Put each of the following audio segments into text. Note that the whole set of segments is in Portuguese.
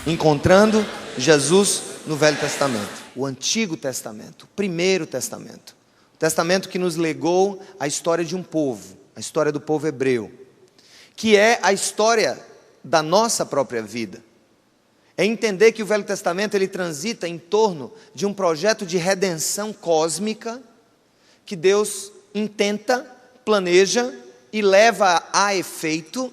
encontrando Jesus no Velho Testamento. O Antigo Testamento, o Primeiro Testamento. O Testamento que nos legou a história de um povo, a história do povo hebreu, que é a história da nossa própria vida. É entender que o Velho Testamento ele transita em torno de um projeto de redenção cósmica que Deus intenta, planeja e leva a efeito,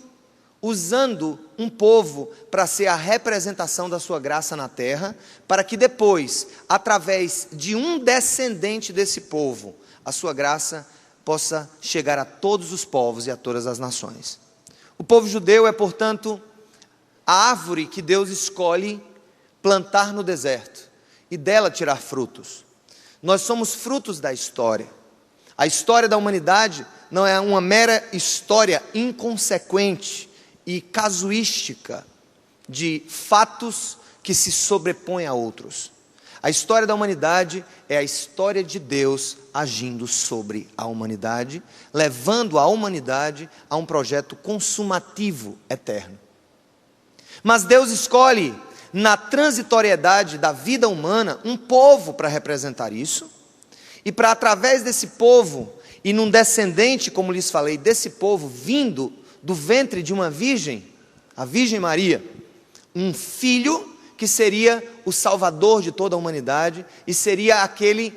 usando um povo para ser a representação da sua graça na terra, para que depois, através de um descendente desse povo, a sua graça possa chegar a todos os povos e a todas as nações. O povo judeu é, portanto, a árvore que Deus escolhe plantar no deserto e dela tirar frutos. Nós somos frutos da história. A história da humanidade não é uma mera história inconsequente e casuística de fatos que se sobrepõem a outros. A história da humanidade é a história de Deus agindo sobre a humanidade, levando a humanidade a um projeto consumativo eterno. Mas Deus escolhe, na transitoriedade da vida humana, um povo para representar isso, e para, através desse povo, e num descendente, como lhes falei, desse povo, vindo do ventre de uma virgem, a Virgem Maria, um filho que seria o salvador de toda a humanidade, e seria aquele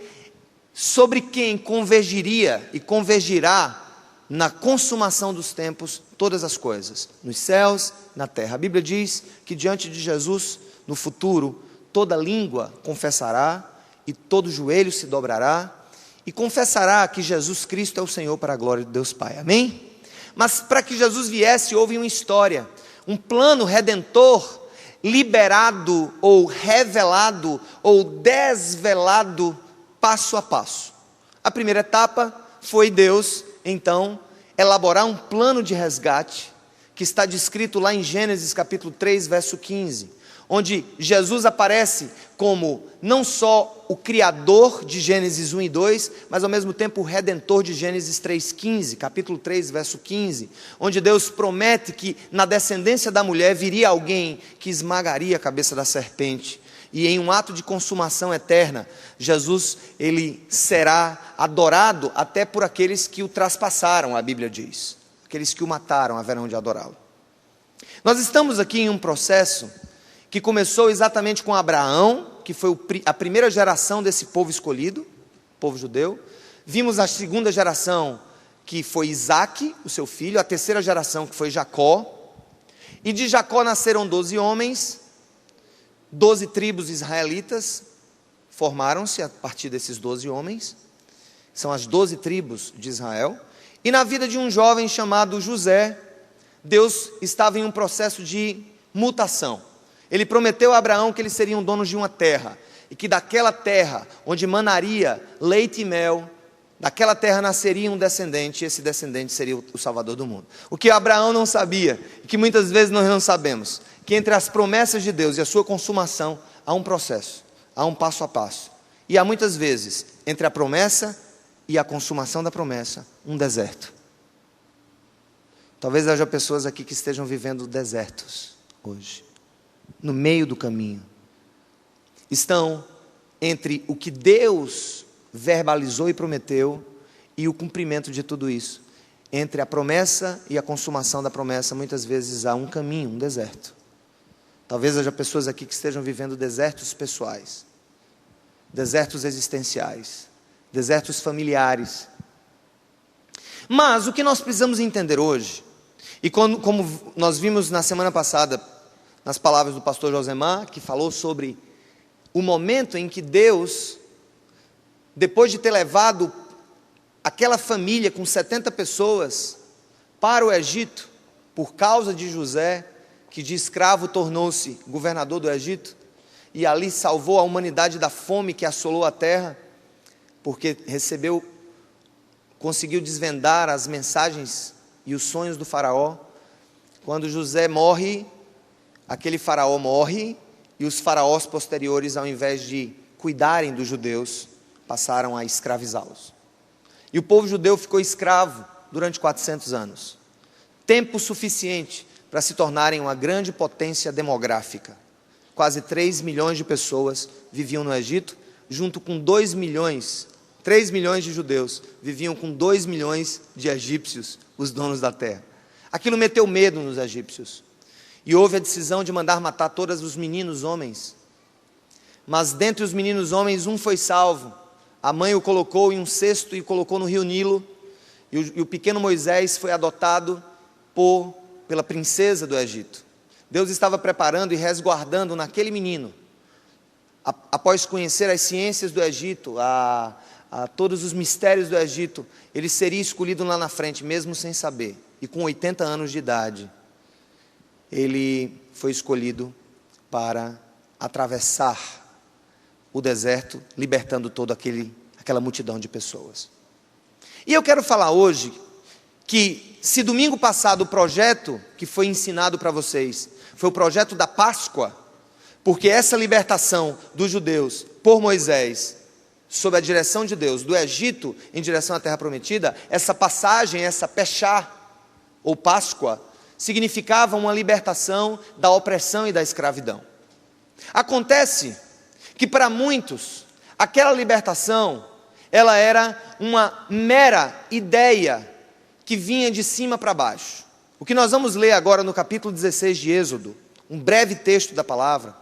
sobre quem convergiria e convergirá na consumação dos tempos todas as coisas, nos céus, na terra. A Bíblia diz que diante de Jesus, no futuro, toda língua confessará e todo joelho se dobrará e confessará que Jesus Cristo é o Senhor para a glória de Deus Pai. Amém? Mas para que Jesus viesse, houve uma história, um plano redentor liberado ou revelado ou desvelado passo a passo. A primeira etapa foi Deus, então, elaborar um plano de resgate, que está descrito lá em Gênesis capítulo 3, verso 15, onde Jesus aparece como não só o criador de Gênesis 1 e 2, mas ao mesmo tempo o redentor de Gênesis 3,15, capítulo 3, verso 15, onde Deus promete que na descendência da mulher viria alguém que esmagaria a cabeça da serpente, e em um ato de consumação eterna, Jesus ele será adorado até por aqueles que o traspassaram, a Bíblia diz, aqueles que o mataram haverão de adorá-lo. Nós estamos aqui em um processo que começou exatamente com Abraão, que foi a primeira geração desse povo escolhido, povo judeu. Vimos a segunda geração, que foi Isaque, o seu filho, a terceira geração, que foi Jacó, e de Jacó nasceram 12 homens, 12 tribos israelitas formaram-se a partir desses 12 homens, são as 12 tribos de Israel, e na vida de um jovem chamado José, Deus estava em um processo de mutação. Ele prometeu a Abraão que eles seriam donos de uma terra, e que daquela terra, onde manaria leite e mel, daquela terra nasceria um descendente, e esse descendente seria o Salvador do mundo. O que Abraão não sabia, e que muitas vezes nós não sabemos, que entre as promessas de Deus e a sua consumação, há um processo, há um passo a passo. E há muitas vezes, entre a promessa e a consumação da promessa, um deserto. Talvez haja pessoas aqui que estejam vivendo desertos hoje, no meio do caminho. Estão entre o que Deus verbalizou e prometeu e o cumprimento de tudo isso. Entre a promessa e a consumação da promessa, muitas vezes há um caminho, um deserto. Talvez haja pessoas aqui que estejam vivendo desertos pessoais, desertos existenciais, desertos familiares. Mas o que nós precisamos entender hoje, e como nós vimos na semana passada, nas palavras do pastor Josemar, que falou sobre o momento em que Deus, depois de ter levado aquela família com 70 pessoas para o Egito, por causa de José, que de escravo tornou-se governador do Egito, e ali salvou a humanidade da fome que assolou a terra, porque conseguiu desvendar as mensagens e os sonhos do faraó. Quando José morre, aquele faraó morre, e os faraós posteriores, ao invés de cuidarem dos judeus, passaram a escravizá-los. E o povo judeu ficou escravo durante 400 anos. Tempo suficiente para se tornarem uma grande potência demográfica. quase 3 milhões de pessoas viviam no Egito, junto com 2 milhões, 3 milhões de judeus, viviam com 2 milhões de egípcios, os donos da terra. Aquilo meteu medo nos egípcios. E houve a decisão de mandar matar todos os meninos homens. Mas dentre os meninos homens, um foi salvo. A mãe o colocou em um cesto e o colocou no rio Nilo. E o pequeno Moisés foi adotado pela princesa do Egito. Deus estava preparando e resguardando naquele menino, após conhecer as ciências do Egito, a todos os mistérios do Egito, ele seria escolhido lá na frente, mesmo sem saber. E com 80 anos de idade, ele foi escolhido para atravessar o deserto, libertando toda aquela multidão de pessoas. E eu quero falar hoje que, se domingo passado o projeto que foi ensinado para vocês foi o projeto da Páscoa, porque essa libertação dos judeus por Moisés, sob a direção de Deus, do Egito em direção à Terra Prometida, essa passagem, essa Peshá, ou Páscoa, significava uma libertação da opressão e da escravidão. Acontece que para muitos, aquela libertação, ela era uma mera ideia que vinha de cima para baixo. O que nós vamos ler agora no capítulo 16 de Êxodo, um breve texto da palavra,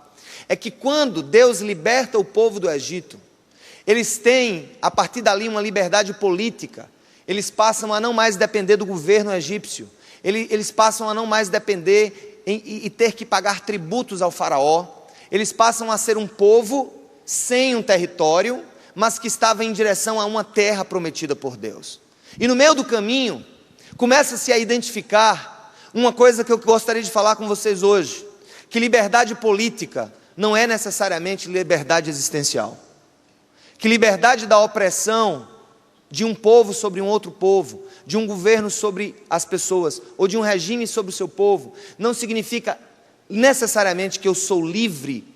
é que quando Deus liberta o povo do Egito, eles têm, a partir dali, uma liberdade política. Eles passam a não mais depender do governo egípcio. Eles passam a não mais depender e ter que pagar tributos ao faraó. Eles passam a ser um povo sem um território, mas que estava em direção a uma terra prometida por Deus. E no meio do caminho, começa-se a identificar uma coisa que eu gostaria de falar com vocês hoje, que liberdade política não é necessariamente liberdade existencial. Que liberdade da opressão de um povo sobre um outro povo, de um governo sobre as pessoas, ou de um regime sobre o seu povo, não significa necessariamente que eu sou livre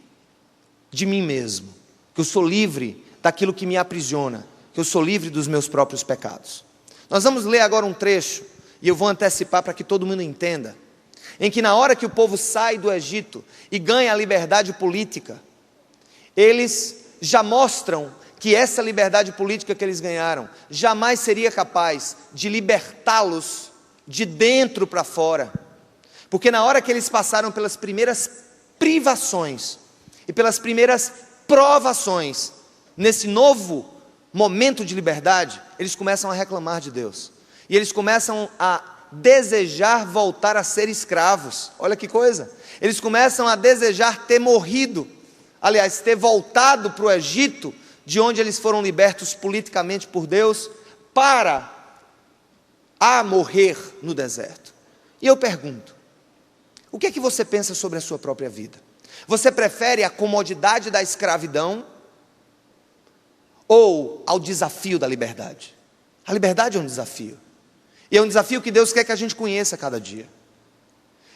de mim mesmo, que eu sou livre daquilo que me aprisiona, que eu sou livre dos meus próprios pecados. Nós vamos ler agora um trecho, e eu vou antecipar para que todo mundo entenda, em que na hora que o povo sai do Egito e ganha a liberdade política, eles já mostram que essa liberdade política que eles ganharam jamais seria capaz de libertá-los de dentro para fora, porque na hora que eles passaram pelas primeiras privações e pelas primeiras provações, nesse novo momento de liberdade, eles começam a reclamar de Deus, e eles começam a desejar voltar a ser escravos. Olha que coisa, eles começam a desejar ter morrido, aliás, ter voltado para o Egito, de onde eles foram libertos politicamente por Deus, para morrer no deserto. E eu pergunto, o que é que você pensa sobre a sua própria vida? Você prefere a comodidade da escravidão ou ao desafio da liberdade? A liberdade é um desafio, e é um desafio que Deus quer que a gente conheça a cada dia.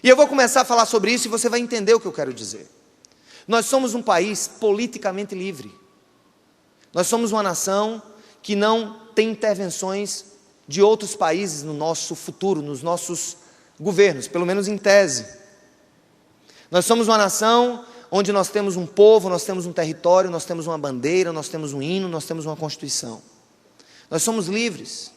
E eu vou começar a falar sobre isso e você vai entender o que eu quero dizer. Nós somos um país politicamente livre. Nós somos uma nação que não tem intervenções de outros países no nosso futuro, nos nossos governos, pelo menos em tese. Nós somos uma nação onde nós temos um povo, nós temos um território, nós temos uma bandeira, nós temos um hino, nós temos uma Constituição. Nós somos livres,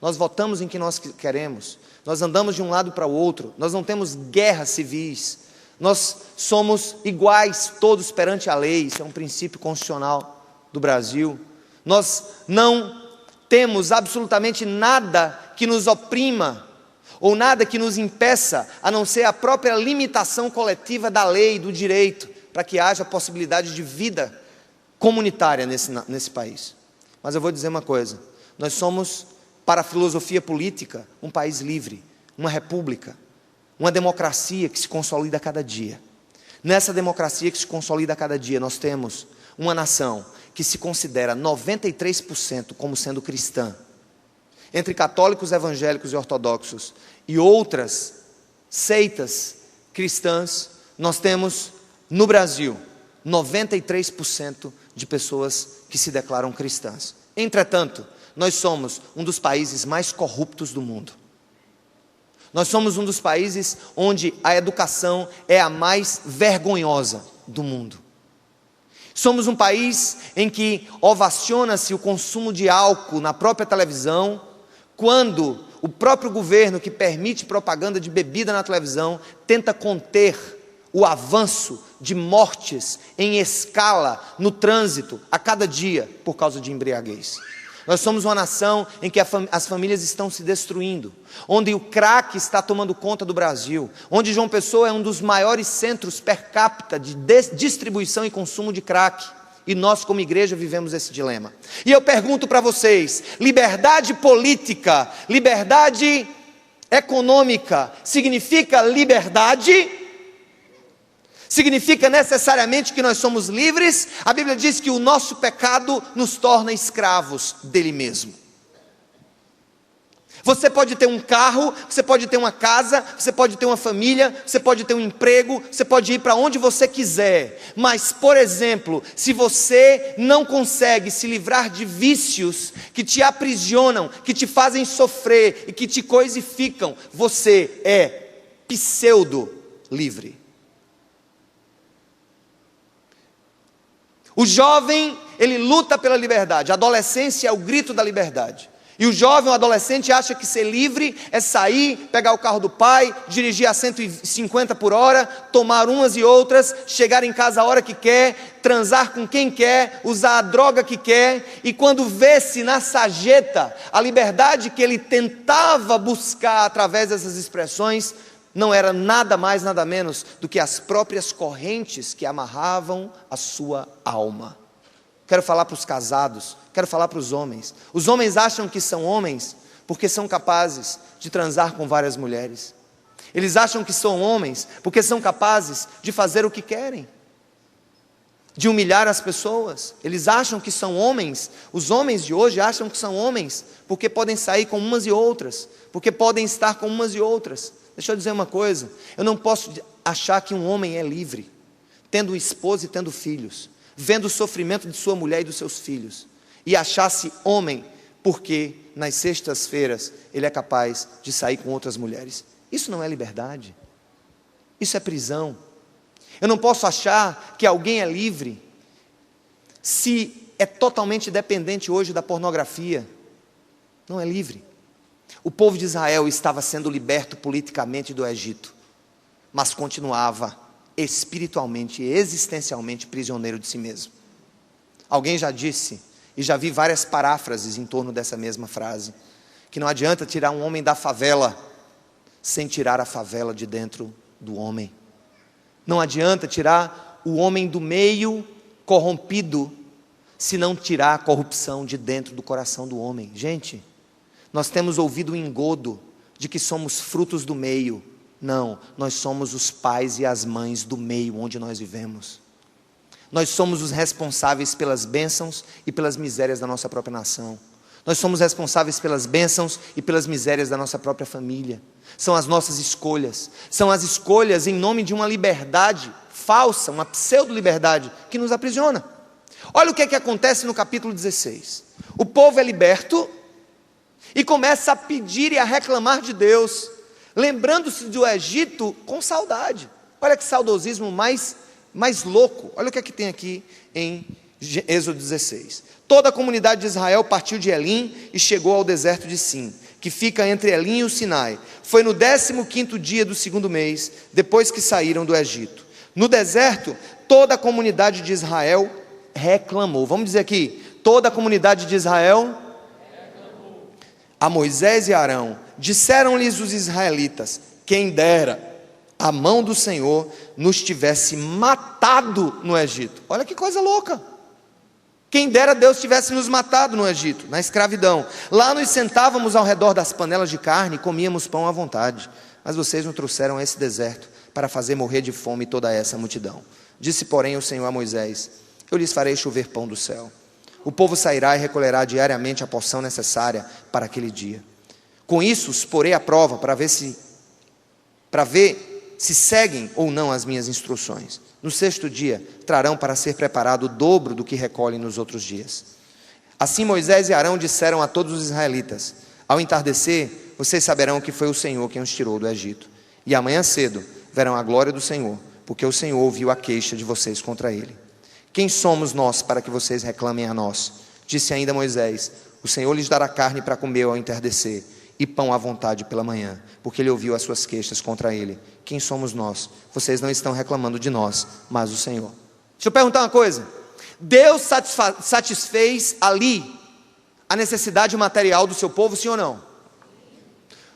nós votamos em quem nós queremos, nós andamos de um lado para o outro, nós não temos guerras civis, nós somos iguais todos perante a lei, isso é um princípio constitucional do Brasil. Nós não temos absolutamente nada que nos oprima, ou nada que nos impeça, a não ser a própria limitação coletiva da lei, do direito, para que haja possibilidade de vida comunitária nesse país. Mas eu vou dizer uma coisa, nós somos, para a filosofia política, um país livre, uma república, uma democracia que se consolida a cada dia. Nessa democracia que se consolida a cada dia, nós temos uma nação que se considera 93% como sendo cristã. Entre católicos, evangélicos e ortodoxos e outras seitas cristãs, nós temos no Brasil 93% de pessoas que se declaram cristãs. Entretanto, nós somos um dos países mais corruptos do mundo. Nós somos um dos países onde a educação é a mais vergonhosa do mundo. Somos um país em que ovaciona-se o consumo de álcool na própria televisão, quando o próprio governo, que permite propaganda de bebida na televisão, tenta conter o avanço de mortes em escala no trânsito a cada dia por causa de embriaguez. Nós somos uma nação em que as famílias estão se destruindo, onde o crack está tomando conta do Brasil, onde João Pessoa é um dos maiores centros per capita de distribuição e consumo de crack, e nós como igreja vivemos esse dilema. E eu pergunto para vocês, liberdade política, liberdade econômica, significa liberdade? Significa necessariamente que nós somos livres? A Bíblia diz que o nosso pecado nos torna escravos dele mesmo. Você pode ter um carro, você pode ter uma casa, você pode ter uma família, você pode ter um emprego, você pode ir para onde você quiser. Mas, por exemplo, se você não consegue se livrar de vícios que te aprisionam, que te fazem sofrer e que te coisificam, você é pseudo livre. O jovem, ele luta pela liberdade, a adolescência é o grito da liberdade. E o jovem, o adolescente acha que ser livre é sair, pegar o carro do pai, dirigir a 150 por hora, tomar umas e outras, chegar em casa a hora que quer, transar com quem quer, usar a droga que quer, e quando vê-se na sarjeta, a liberdade que ele tentava buscar através dessas expressões, não era nada mais, nada menos do que as próprias correntes que amarravam a sua alma. Quero falar para os casados, quero falar para os homens. Os homens acham que são homens porque são capazes de transar com várias mulheres. Eles acham que são homens porque são capazes de fazer o que querem, de humilhar as pessoas. Eles acham que são homens, os homens de hoje acham que são homens porque podem sair com umas e outras, porque podem estar com umas e outras. Deixa eu dizer uma coisa, eu não posso achar que um homem é livre, tendo esposa e tendo filhos, vendo o sofrimento de sua mulher e dos seus filhos, e achar-se homem porque nas sextas-feiras ele é capaz de sair com outras mulheres. Isso não é liberdade, isso é prisão. Eu não posso achar que alguém é livre se é totalmente dependente hoje da pornografia. Não é livre. O povo de Israel estava sendo liberto politicamente do Egito, mas continuava espiritualmente e existencialmente prisioneiro de si mesmo. Alguém já disse, e já vi várias paráfrases em torno dessa mesma frase, que não adianta tirar um homem da favela sem tirar a favela de dentro do homem. Não adianta tirar o homem do meio corrompido se não tirar a corrupção de dentro do coração do homem. Gente, nós temos ouvido o engodo de que somos frutos do meio. Não, nós somos os pais e as mães do meio onde nós vivemos. Nós somos os responsáveis pelas bênçãos e pelas misérias da nossa própria nação. Nós somos responsáveis pelas bênçãos e pelas misérias da nossa própria família. São as nossas escolhas. São as escolhas em nome de uma liberdade falsa, uma pseudo-liberdade que nos aprisiona. Olha o que é que acontece no capítulo 16. O povo é liberto e começa a pedir e a reclamar de Deus, lembrando-se do Egito com saudade. Olha que saudosismo mais louco. Olha o que é que tem aqui em Êxodo 16. Toda a comunidade de Israel partiu de Elim e chegou ao deserto de Sim, que fica entre Elim e o Sinai. Foi no 15º dia do 2º mês, depois que saíram do Egito. No deserto, toda a comunidade de Israel reclamou. Vamos dizer aqui, toda a comunidade de Israel a Moisés e Arão. Disseram-lhes os israelitas: quem dera a mão do Senhor nos tivesse matado no Egito. Olha que coisa louca. Quem dera Deus tivesse nos matado no Egito, na escravidão. Lá nos sentávamos ao redor das panelas de carne e comíamos pão à vontade. Mas vocês nos trouxeram a esse deserto para fazer morrer de fome toda essa multidão. Disse, porém, o Senhor a Moisés: eu lhes farei chover pão do céu. O povo sairá e recolherá diariamente a porção necessária para aquele dia. Com isso os porei à prova para ver se seguem ou não as minhas instruções. No 6º dia trarão para ser preparado o dobro do que recolhem nos outros dias. Assim Moisés e Arão disseram a todos os israelitas: ao entardecer vocês saberão que foi o Senhor quem os tirou do Egito. E amanhã cedo verão a glória do Senhor, porque o Senhor ouviu a queixa de vocês contra ele. Quem somos nós para que vocês reclamem a nós? Disse ainda Moisés: o Senhor lhes dará carne para comer ao entardecer, e pão à vontade pela manhã, porque ele ouviu as suas queixas contra ele. Quem somos nós? Vocês não estão reclamando de nós, mas o Senhor. Deixa eu perguntar uma coisa. Deus satisfez ali a necessidade material do seu povo, sim ou não?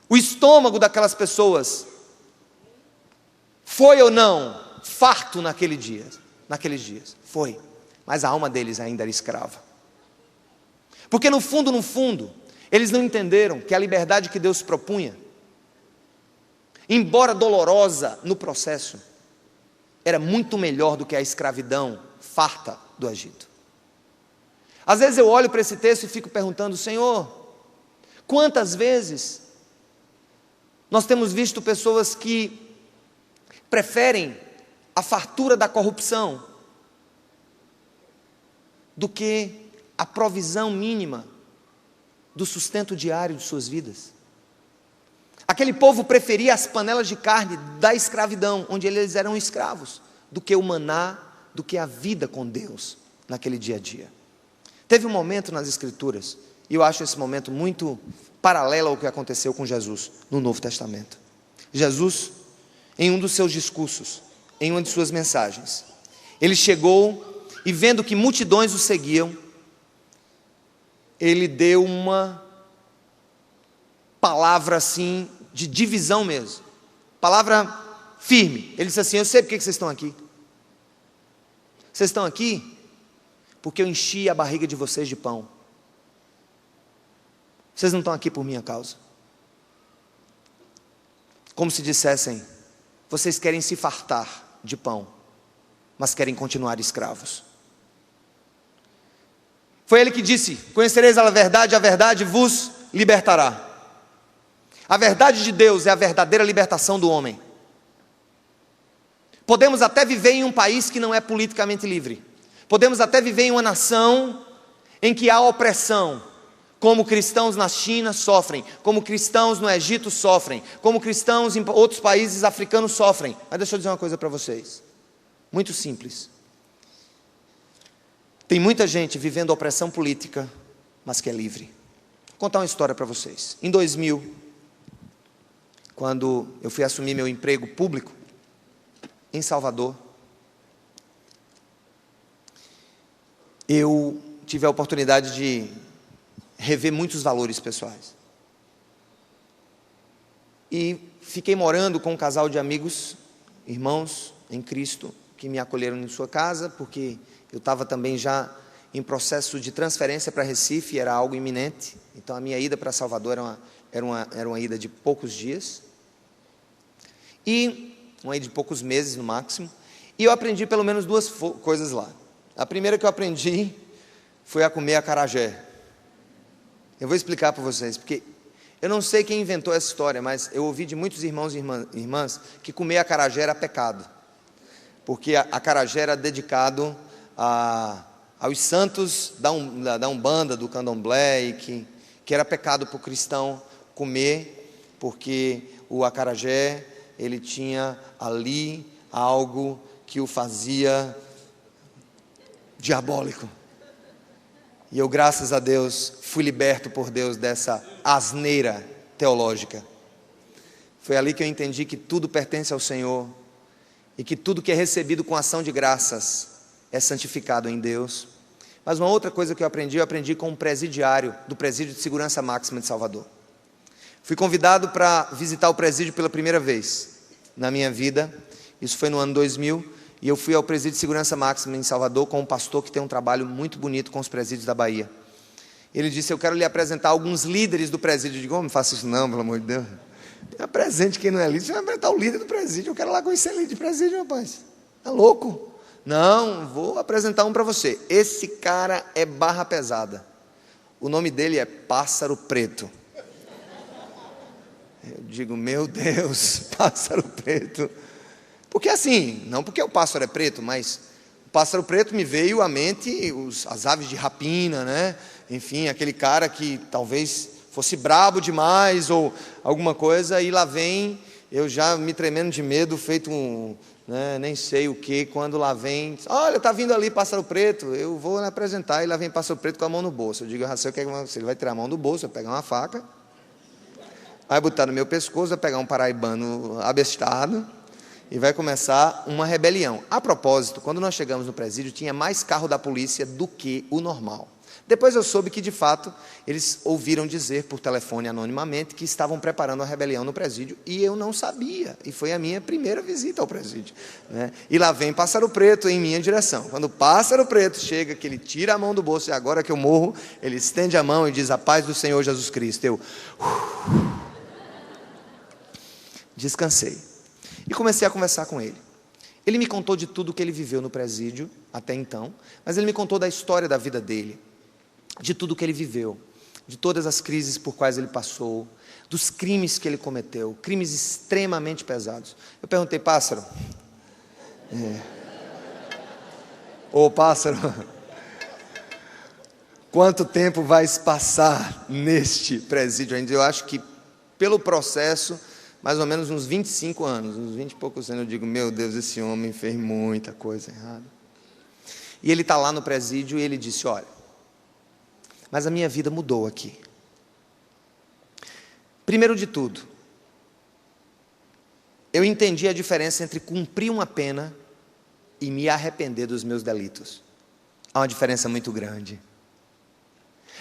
O estômago daquelas pessoas foi ou não farto naqueles dias? Foi. Mas a alma deles ainda era escrava. Porque no fundo, eles não entenderam que a liberdade que Deus propunha, embora dolorosa no processo, era muito melhor do que a escravidão farta do Egito. Às vezes eu olho para esse texto e fico perguntando: Senhor, quantas vezes nós temos visto pessoas que preferem a fartura da corrupção do que a provisão mínima do sustento diário de suas vidas? Aquele povo preferia as panelas de carne da escravidão, onde eles eram escravos, do que o maná, do que a vida com Deus naquele dia a dia. Teve um momento nas Escrituras, e eu acho esse momento muito paralelo ao que aconteceu com Jesus no Novo Testamento. Jesus, em um dos seus discursos, em uma de suas mensagens, ele chegou e, vendo que multidões o seguiam, ele deu uma palavra assim, de divisão mesmo, palavra firme. Ele disse assim: eu sei porque vocês estão aqui. Vocês estão aqui porque eu enchi a barriga de vocês de pão. Vocês não estão aqui por minha causa. Como se dissessem: vocês querem se fartar de pão, mas querem continuar escravos. Foi ele que disse: conhecereis a verdade vos libertará. A verdade de Deus é a verdadeira libertação do homem. Podemos até viver em um país que não é politicamente livre. Podemos até viver em uma nação em que há opressão, como cristãos na China sofrem, como cristãos no Egito sofrem, como cristãos em outros países africanos sofrem. Mas deixa eu dizer uma coisa para vocês, muito simples. Tem muita gente vivendo opressão política, mas que é livre. Vou contar uma história para vocês. Em 2000, quando eu fui assumir meu emprego público em Salvador, eu tive a oportunidade de rever muitos valores pessoais. E fiquei morando com um casal de amigos, irmãos em Cristo, que me acolheram em sua casa, porque eu estava também já em processo de transferência para Recife, era algo iminente. Então a minha ida para Salvador era uma ida de poucos dias, e uma ida de poucos meses no máximo. E eu aprendi pelo menos duas coisas lá. A primeira que eu aprendi foi a comer acarajé. Eu vou explicar para vocês, porque eu não sei quem inventou essa história, mas eu ouvi de muitos irmãos e irmãs que comer acarajé era pecado, porque acarajé era dedicado aos santos da Umbanda, do Candomblé, e que era pecado para o cristão comer, porque o acarajé, ele tinha ali algo que o fazia diabólico. E eu, graças a Deus, fui liberto por Deus dessa asneira teológica. Foi ali que eu entendi que tudo pertence ao Senhor, e que tudo que é recebido com ação de graças é santificado em Deus. Mas uma outra coisa que eu aprendi com um presidiário do Presídio de Segurança Máxima de Salvador. Fui convidado para visitar o presídio pela primeira vez na minha vida. Isso foi no ano 2000, e eu fui ao Presídio de Segurança Máxima em Salvador com um pastor que tem um trabalho muito bonito com os presídios da Bahia. Ele disse: eu quero lhe apresentar alguns líderes do presídio. Eu digo: não faça isso não, pelo amor de Deus. Apresente quem não é líder. Você vai apresentar o líder do presídio. Eu quero lá conhecer líder de presídio, rapaz. Tá louco? Não, vou apresentar um para você. Esse cara é barra pesada. O nome dele é Pássaro Preto. Eu digo: meu Deus, Pássaro Preto. Porque assim, não porque o pássaro é preto, mas o pássaro preto me veio à mente as aves de rapina, né? Enfim, aquele cara que talvez fosse brabo demais ou alguma coisa, e lá vem Eu já me tremendo de medo, feito nem sei o que, quando lá vem, olha, está vindo ali pássaro preto, eu vou apresentar, e lá vem pássaro preto com a mão no bolso. Eu digo, ele vai tirar a mão do bolso, vai pegar uma faca, vai botar no meu pescoço, vai pegar um paraibano abestado, e vai começar uma rebelião. A propósito, quando nós chegamos no presídio, tinha mais carro da polícia do que o normal. Depois eu soube que, de fato, eles ouviram dizer por telefone anonimamente que estavam preparando a rebelião no presídio, e eu não sabia, e foi a minha primeira visita ao presídio, né? E lá vem pássaro preto em minha direção. Quando o pássaro preto chega, que ele tira a mão do bolso, e agora que eu morro, ele estende a mão e diz, a paz do Senhor Jesus Cristo. Eu descansei, e comecei a conversar com ele. Ele me contou de tudo que ele viveu no presídio, até então, mas ele me contou da história da vida dele, de tudo que ele viveu, de todas as crises por quais ele passou, dos crimes que ele cometeu, crimes extremamente pesados. Eu perguntei, pássaro, ô pássaro, quanto tempo vai se passar neste presídio ainda? Eu acho que pelo processo, mais ou menos uns 25 anos, uns 20 e poucos anos. Eu digo, meu Deus, esse homem fez muita coisa errada. E ele está lá no presídio e ele disse, olha, mas a minha vida mudou aqui. Primeiro de tudo, eu entendi a diferença entre cumprir uma pena e me arrepender dos meus delitos. Há uma diferença muito grande.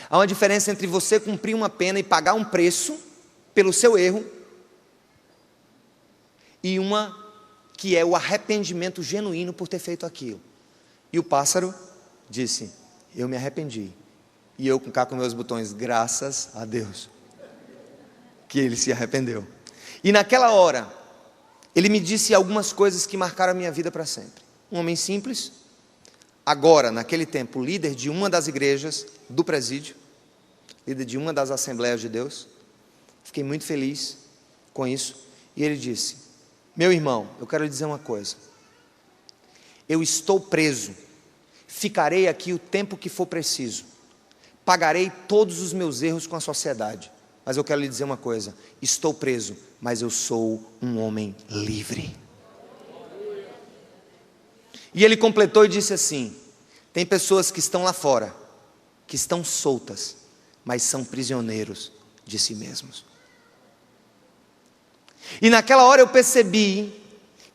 Há uma diferença entre você cumprir uma pena e pagar um preço pelo seu erro, e uma que é o arrependimento genuíno por ter feito aquilo. E o pássaro disse, eu me arrependi. E eu cá com meus botões, graças a Deus, que ele se arrependeu. E naquela hora, ele me disse algumas coisas que marcaram a minha vida para sempre. Um homem simples, agora, naquele tempo, líder de uma das igrejas do presídio, líder de uma das Assembleias de Deus. Fiquei muito feliz com isso. E ele disse, meu irmão, eu quero lhe dizer uma coisa. Eu estou preso, ficarei aqui o tempo que for preciso. Pagarei todos os meus erros com a sociedade. Mas eu quero lhe dizer uma coisa, estou preso, mas eu sou um homem livre. E ele completou e disse assim, tem pessoas que estão lá fora, que estão soltas, mas são prisioneiros de si mesmos. E naquela hora eu percebi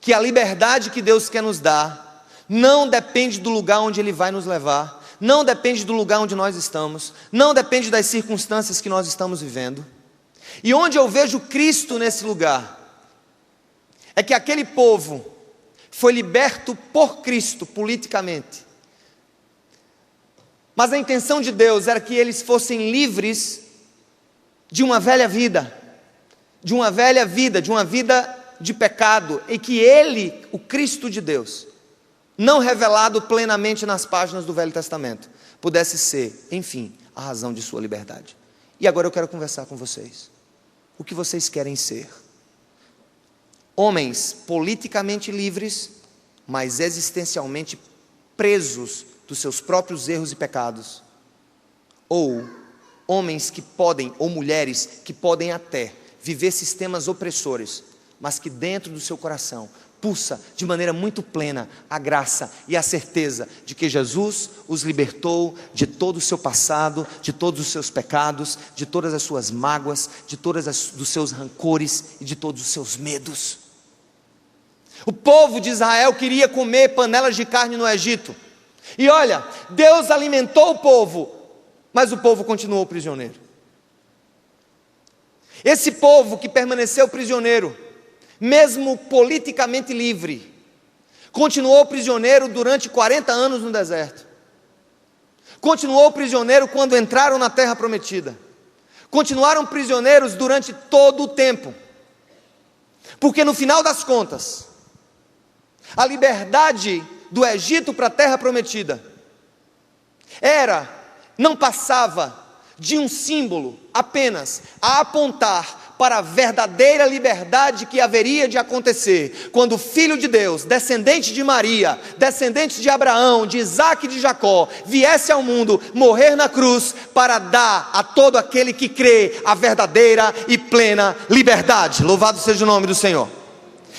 que a liberdade que Deus quer nos dar, não depende do lugar onde Ele vai nos levar, não depende do lugar onde nós estamos, não depende das circunstâncias que nós estamos vivendo. E onde eu vejo Cristo nesse lugar, é que aquele povo foi liberto por Cristo politicamente, mas a intenção de Deus era que eles fossem livres de uma velha vida, de uma vida de pecado, e que Ele, o Cristo de Deus, não revelado plenamente nas páginas do Velho Testamento, pudesse ser, enfim, a razão de sua liberdade. E agora eu quero conversar com vocês. O que vocês querem ser? Homens politicamente livres, mas existencialmente presos dos seus próprios erros e pecados? Ou homens que podem, ou mulheres que podem até viver sistemas opressores, mas que dentro do seu coração pulsa de maneira muito plena a graça e a certeza de que Jesus os libertou de todo o seu passado, de todos os seus pecados, de todas as suas mágoas, de dos seus rancores e de todos os seus medos. O povo de Israel queria comer panelas de carne no Egito, e olha, Deus alimentou o povo, mas o povo continuou prisioneiro. Esse povo que permaneceu prisioneiro, mesmo politicamente livre, continuou prisioneiro durante 40 anos no deserto, continuou prisioneiro quando entraram na terra prometida, continuaram prisioneiros durante todo o tempo, porque no final das contas, a liberdade do Egito para a terra prometida, não passava de um símbolo apenas a apontar para a verdadeira liberdade que haveria de acontecer, quando o Filho de Deus, descendente de Maria, descendente de Abraão, de Isaac e de Jacó, viesse ao mundo, morrer na cruz, para dar a todo aquele que crê a verdadeira e plena liberdade. Louvado seja o nome do Senhor.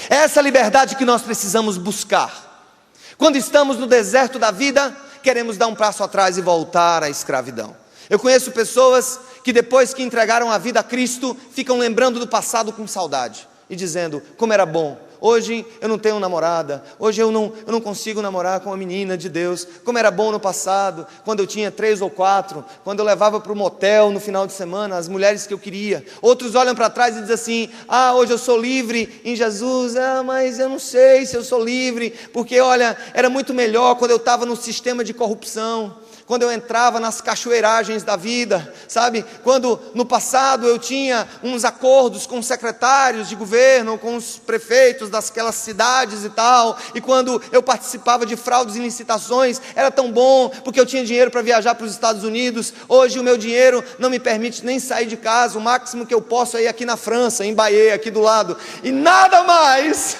É essa liberdade que nós precisamos buscar. Quando estamos no deserto da vida, queremos dar um passo atrás e voltar à escravidão. Eu conheço pessoas que depois que entregaram a vida a Cristo, ficam lembrando do passado com saudade, e dizendo, como era bom, hoje eu não tenho namorada, hoje eu não consigo namorar com uma menina de Deus, como era bom no passado, quando eu tinha 3 ou 4, quando eu levava para o motel no final de semana, as mulheres que eu queria. Outros olham para trás e dizem assim, hoje eu sou livre em Jesus, mas eu não sei se eu sou livre, porque olha, era muito melhor quando eu estava no sistema de corrupção, quando eu entrava nas cachoeiragens da vida, sabe, quando no passado eu tinha uns acordos com os secretários de governo, com os prefeitos daquelas cidades e tal, e quando eu participava de fraudes e licitações, era tão bom, porque eu tinha dinheiro para viajar para os Estados Unidos. Hoje o meu dinheiro não me permite nem sair de casa, o máximo que eu posso é ir aqui na França, em Bahia, aqui do lado, e nada mais.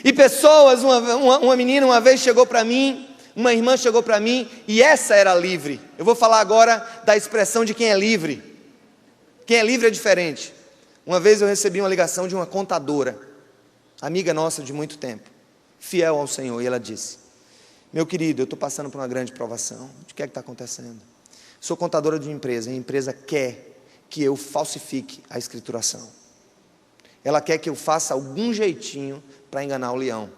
E pessoas, uma menina uma vez chegou para mim, uma irmã chegou para mim, e essa era livre. Eu vou falar agora da expressão de quem é livre. Quem é livre é diferente. Uma vez eu recebi uma ligação de uma contadora, amiga nossa de muito tempo, fiel ao Senhor, e ela disse, meu querido, eu estou passando por uma grande provação. O que é que está acontecendo? Sou contadora de uma empresa, e a empresa quer que eu falsifique a escrituração. Ela quer que eu faça algum jeitinho para enganar o leão.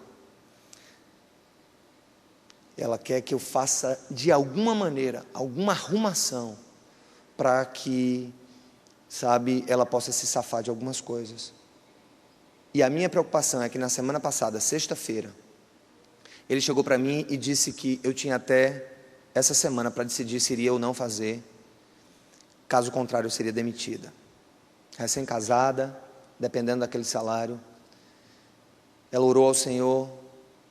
Ela quer que eu faça de alguma maneira, alguma arrumação, para que, sabe, ela possa se safar de algumas coisas. E a minha preocupação é que na semana passada, sexta-feira, ele chegou para mim e disse que eu tinha até essa semana para decidir se iria ou não fazer, caso contrário eu seria demitida. Recém-casada, dependendo daquele salário, ela orou ao Senhor,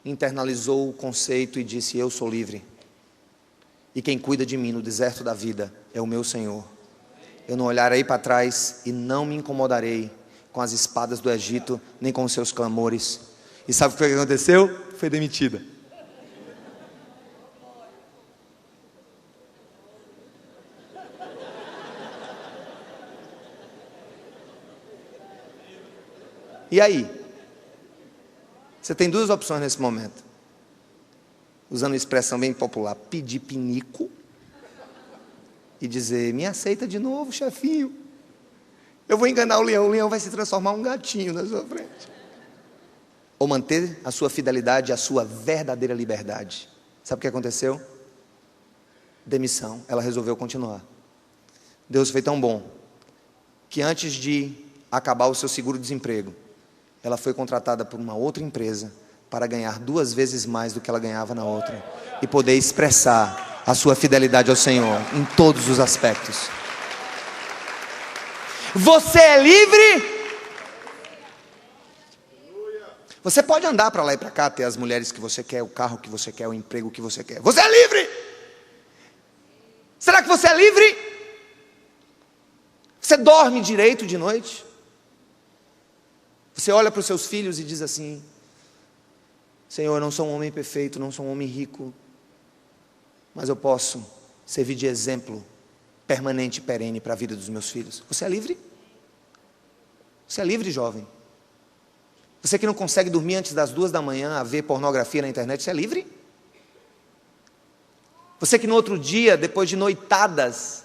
internalizou o conceito e disse, eu sou livre, e quem cuida de mim no deserto da vida é o meu Senhor. Eu não olharei para trás e não me incomodarei com as espadas do Egito, nem com os seus clamores. E sabe o que aconteceu? Foi demitida. E aí? Você tem 2 opções nesse momento. Usando uma expressão bem popular, pedir pinico e dizer, me aceita de novo, chefinho. Eu vou enganar o leão vai se transformar em um gatinho na sua frente. Ou manter a sua fidelidade, a sua verdadeira liberdade. Sabe o que aconteceu? Demissão. Ela resolveu continuar. Deus foi tão bom, que antes de acabar o seu seguro-desemprego, ela foi contratada por uma outra empresa para ganhar 2 vezes mais do que ela ganhava na outra e poder expressar a sua fidelidade ao Senhor em todos os aspectos. Você é livre? Você pode andar para lá e para cá, ter as mulheres que você quer, o carro que você quer, o emprego que você quer. Você é livre? Será que você é livre? Você dorme direito de noite? Você olha para os seus filhos e diz assim, Senhor, eu não sou um homem perfeito, não sou um homem rico, mas eu posso servir de exemplo permanente e perene para a vida dos meus filhos. Você é livre? Você é livre, jovem? Você que não consegue dormir antes das 2 da manhã a ver pornografia na internet, você é livre? Você que no outro dia, depois de noitadas,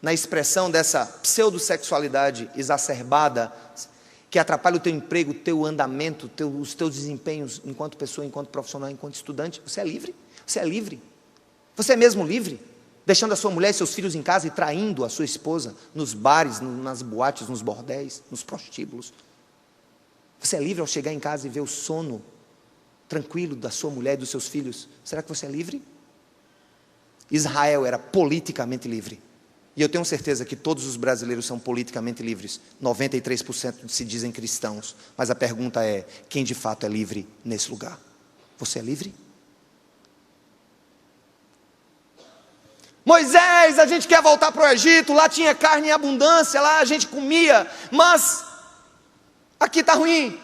na expressão dessa pseudossexualidade exacerbada, que atrapalha o teu emprego, o teu andamento, os teus desempenhos enquanto pessoa, enquanto profissional, enquanto estudante, você é livre? Você é livre? Você é mesmo livre? Deixando a sua mulher e seus filhos em casa e traindo a sua esposa nos bares, nas boates, nos bordéis, nos prostíbulos. Você é livre ao chegar em casa e ver o sono tranquilo da sua mulher e dos seus filhos? Será que você é livre? Israel era politicamente livre. E eu tenho certeza que todos os brasileiros são politicamente livres. 93% se dizem cristãos. Mas a pergunta é, quem de fato é livre nesse lugar? Você é livre? Moisés, a gente quer voltar para o Egito, lá tinha carne em abundância, lá a gente comia, mas aqui está ruim.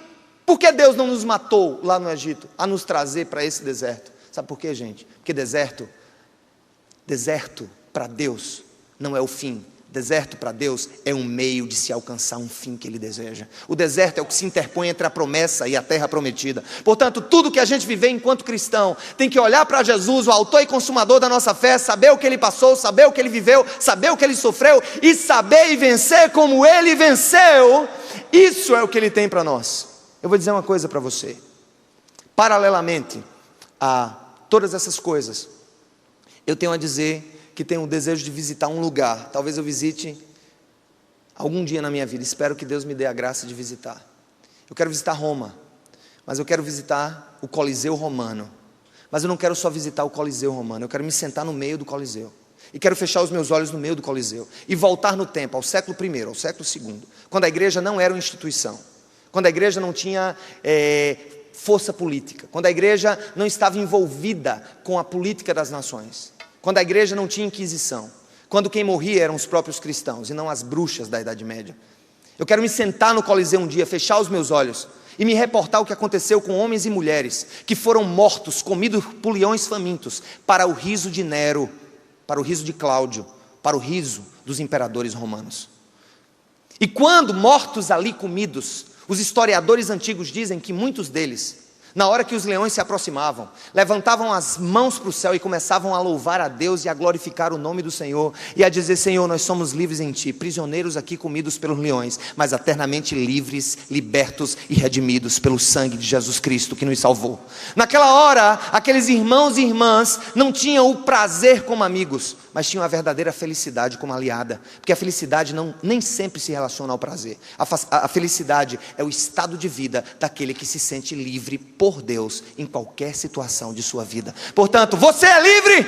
Por que Deus não nos matou lá no Egito, a nos trazer para esse deserto? Sabe por quê, gente? Porque deserto para Deus não é o fim. Deserto para Deus é um meio de se alcançar um fim que Ele deseja. O deserto é o que se interpõe entre a promessa e a terra prometida. Portanto, tudo que a gente viver enquanto cristão, tem que olhar para Jesus, o autor e consumador da nossa fé, saber o que Ele passou, saber o que Ele viveu, saber o que Ele sofreu, e saber e vencer como Ele venceu. Isso é o que Ele tem para nós. Eu vou dizer uma coisa para você. Paralelamente a todas essas coisas, eu tenho a dizer que tenho o desejo de visitar um lugar. Talvez eu visite algum dia na minha vida. Espero que Deus me dê a graça de visitar. Eu quero visitar Roma, mas eu quero visitar o Coliseu Romano. Mas eu não quero só visitar o Coliseu Romano, eu quero me sentar no meio do Coliseu. E quero fechar os meus olhos no meio do Coliseu. E voltar no tempo, ao século I, ao século II. Quando a igreja não era uma instituição. Quando a igreja não tinha força política. Quando a igreja não estava envolvida com a política das nações. Quando a igreja não tinha inquisição, quando quem morria eram os próprios cristãos e não as bruxas da Idade Média. Eu quero me sentar no Coliseu um dia, fechar os meus olhos e me reportar o que aconteceu com homens e mulheres que foram mortos, comidos por leões famintos, para o riso de Nero, para o riso de Cláudio, para o riso dos imperadores romanos. E quando mortos ali comidos, os historiadores antigos dizem que muitos deles, na hora que os leões se aproximavam, levantavam as mãos para o céu e começavam a louvar a Deus e a glorificar o nome do Senhor, e a dizer: Senhor, nós somos livres em Ti, prisioneiros aqui comidos pelos leões, mas eternamente livres, libertos e redimidos pelo sangue de Jesus Cristo que nos salvou. Naquela hora, aqueles irmãos e irmãs não tinham o prazer como amigos, mas tinham a verdadeira felicidade como aliada, porque a felicidade nem sempre se relaciona ao prazer. A felicidade é o estado de vida daquele que se sente livre por Deus em qualquer situação de sua vida. Portanto, você é livre?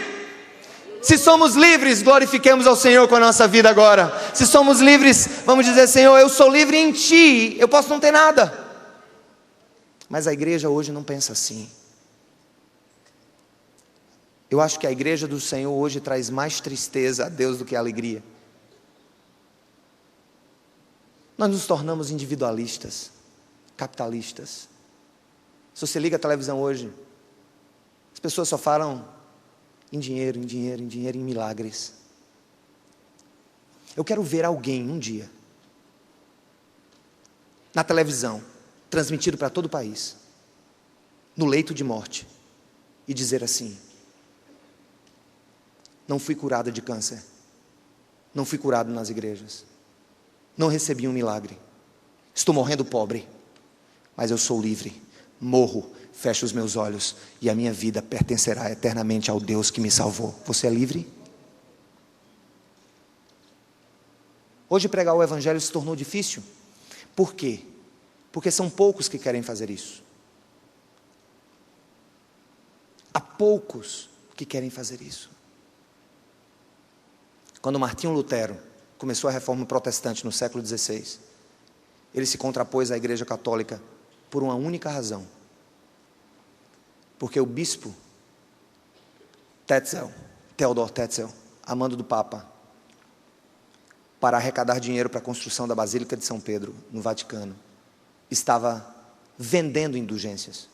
Se somos livres, glorifiquemos ao Senhor com a nossa vida agora. Se somos livres, vamos dizer: Senhor, eu sou livre em Ti, eu posso não ter nada. Mas a igreja hoje não pensa assim. Eu acho que a igreja do Senhor hoje traz mais tristeza a Deus do que alegria. Nós nos tornamos individualistas, capitalistas. Se você liga a televisão hoje, as pessoas só falam em dinheiro, em dinheiro, em dinheiro, em milagres. Eu quero ver alguém um dia, na televisão, transmitido para todo o país, no leito de morte, e dizer assim: não fui curada de câncer, não fui curado nas igrejas, não recebi um milagre, estou morrendo pobre, mas eu sou livre, morro, fecho os meus olhos e a minha vida pertencerá eternamente ao Deus que me salvou. Você é livre? Hoje pregar o Evangelho se tornou difícil. Por quê? Porque são poucos que querem fazer isso. Há poucos que querem fazer isso. Quando Martinho Lutero começou a reforma protestante no século XVI, ele se contrapôs à Igreja Católica por uma única razão. Porque o bispo Theodor Tetzel, a mando do Papa, para arrecadar dinheiro para a construção da Basílica de São Pedro, no Vaticano, estava vendendo indulgências.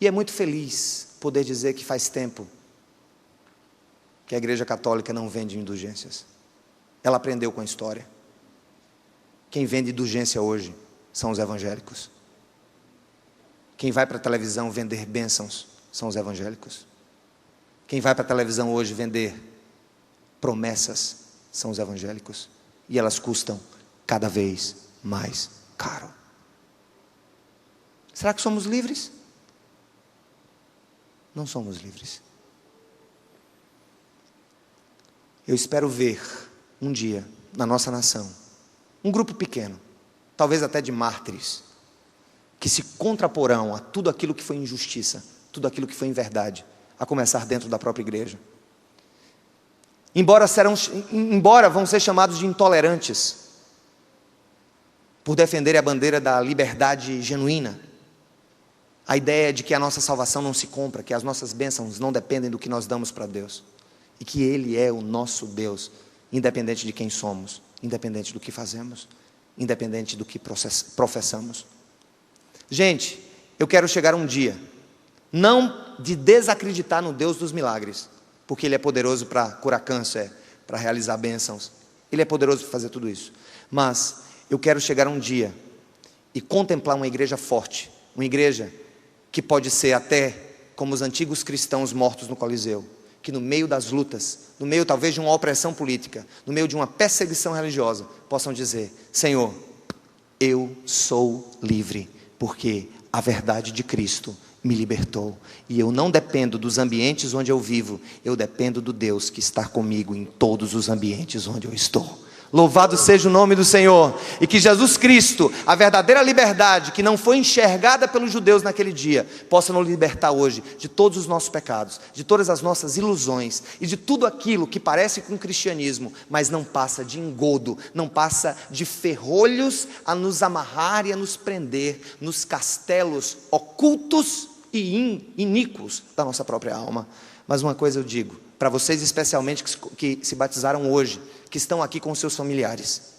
E é muito feliz poder dizer que faz tempo que a Igreja Católica não vende indulgências. Ela aprendeu com a história. Quem vende indulgência hoje são os evangélicos. Quem vai para a televisão vender bênçãos são os evangélicos. Quem vai para a televisão hoje vender promessas são os evangélicos. E elas custam cada vez mais caro. Será que somos livres? Não somos livres. Eu espero ver um dia na nossa nação um grupo pequeno, talvez até de mártires, que se contraporão a tudo aquilo que foi injustiça, tudo aquilo que foi inverdade, a começar dentro da própria igreja. Embora vão ser chamados de intolerantes, por defenderem a bandeira da liberdade genuína, A ideia de que a nossa salvação não se compra, que as nossas bênçãos não dependem do que nós damos para Deus. E que Ele é o nosso Deus, independente de quem somos, independente do que fazemos, independente do que professamos. Gente, eu quero chegar um dia, não de desacreditar no Deus dos milagres, porque Ele é poderoso para curar câncer, para realizar bênçãos. Ele é poderoso para fazer tudo isso. Mas eu quero chegar um dia e contemplar uma igreja forte, uma igreja que pode ser até como os antigos cristãos mortos no Coliseu, que no meio das lutas, no meio talvez de uma opressão política, no meio de uma perseguição religiosa, possam dizer: Senhor, eu sou livre, porque a verdade de Cristo me libertou, e eu não dependo dos ambientes onde eu vivo, eu dependo do Deus que está comigo em todos os ambientes onde eu estou. Louvado seja o nome do Senhor, e que Jesus Cristo, a verdadeira liberdade que não foi enxergada pelos judeus naquele dia, possa nos libertar hoje de todos os nossos pecados, de todas as nossas ilusões e de tudo aquilo que parece com o cristianismo, mas não passa de engodo, não passa de ferrolhos a nos amarrar e a nos prender nos castelos ocultos e iníquos da nossa própria alma. Mas uma coisa eu digo, para vocês especialmente que se batizaram hoje, que estão aqui com seus familiares,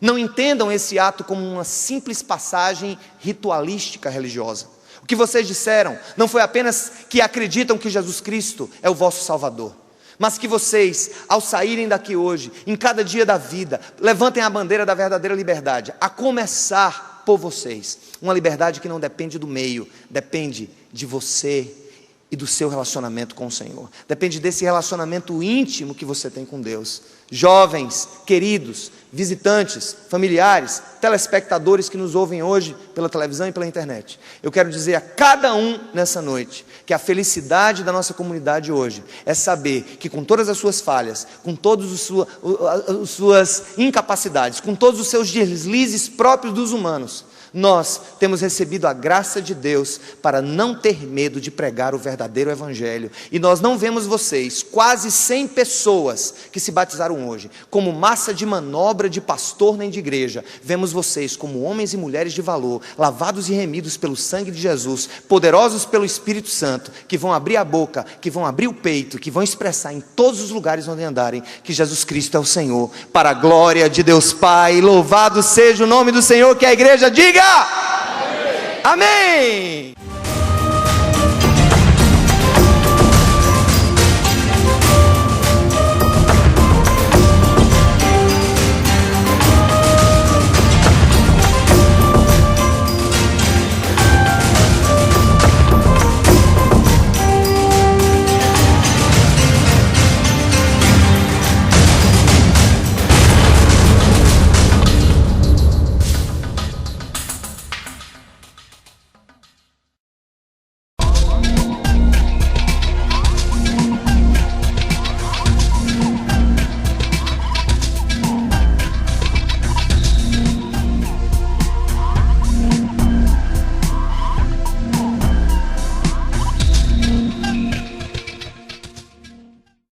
não entendam esse ato como uma simples passagem ritualística religiosa. O que vocês disseram não foi apenas que acreditam que Jesus Cristo é o vosso Salvador, mas que vocês, ao saírem daqui hoje, em cada dia da vida, levantem a bandeira da verdadeira liberdade, a começar por vocês, uma liberdade que não depende do meio, depende de você e do seu relacionamento com o Senhor, depende desse relacionamento íntimo que você tem com Deus. Jovens, queridos, visitantes, familiares, telespectadores que nos ouvem hoje pela televisão e pela internet, eu quero dizer a cada um nessa noite, que a felicidade da nossa comunidade hoje, é saber que com todas as suas falhas, com todas as suas incapacidades, com todos os seus deslizes próprios dos humanos, nós temos recebido a graça de Deus para não ter medo de pregar o verdadeiro evangelho, e nós não vemos vocês, quase 100 pessoas que se batizaram hoje, como massa de manobra de pastor nem de igreja. Vemos vocês como homens e mulheres de valor, lavados e remidos pelo sangue de Jesus, poderosos pelo Espírito Santo, que vão abrir a boca, que vão abrir o peito, que vão expressar em todos os lugares onde andarem, que Jesus Cristo é o Senhor, para a glória de Deus Pai. Louvado seja o nome do Senhor, que a igreja diga: Amém! Amém!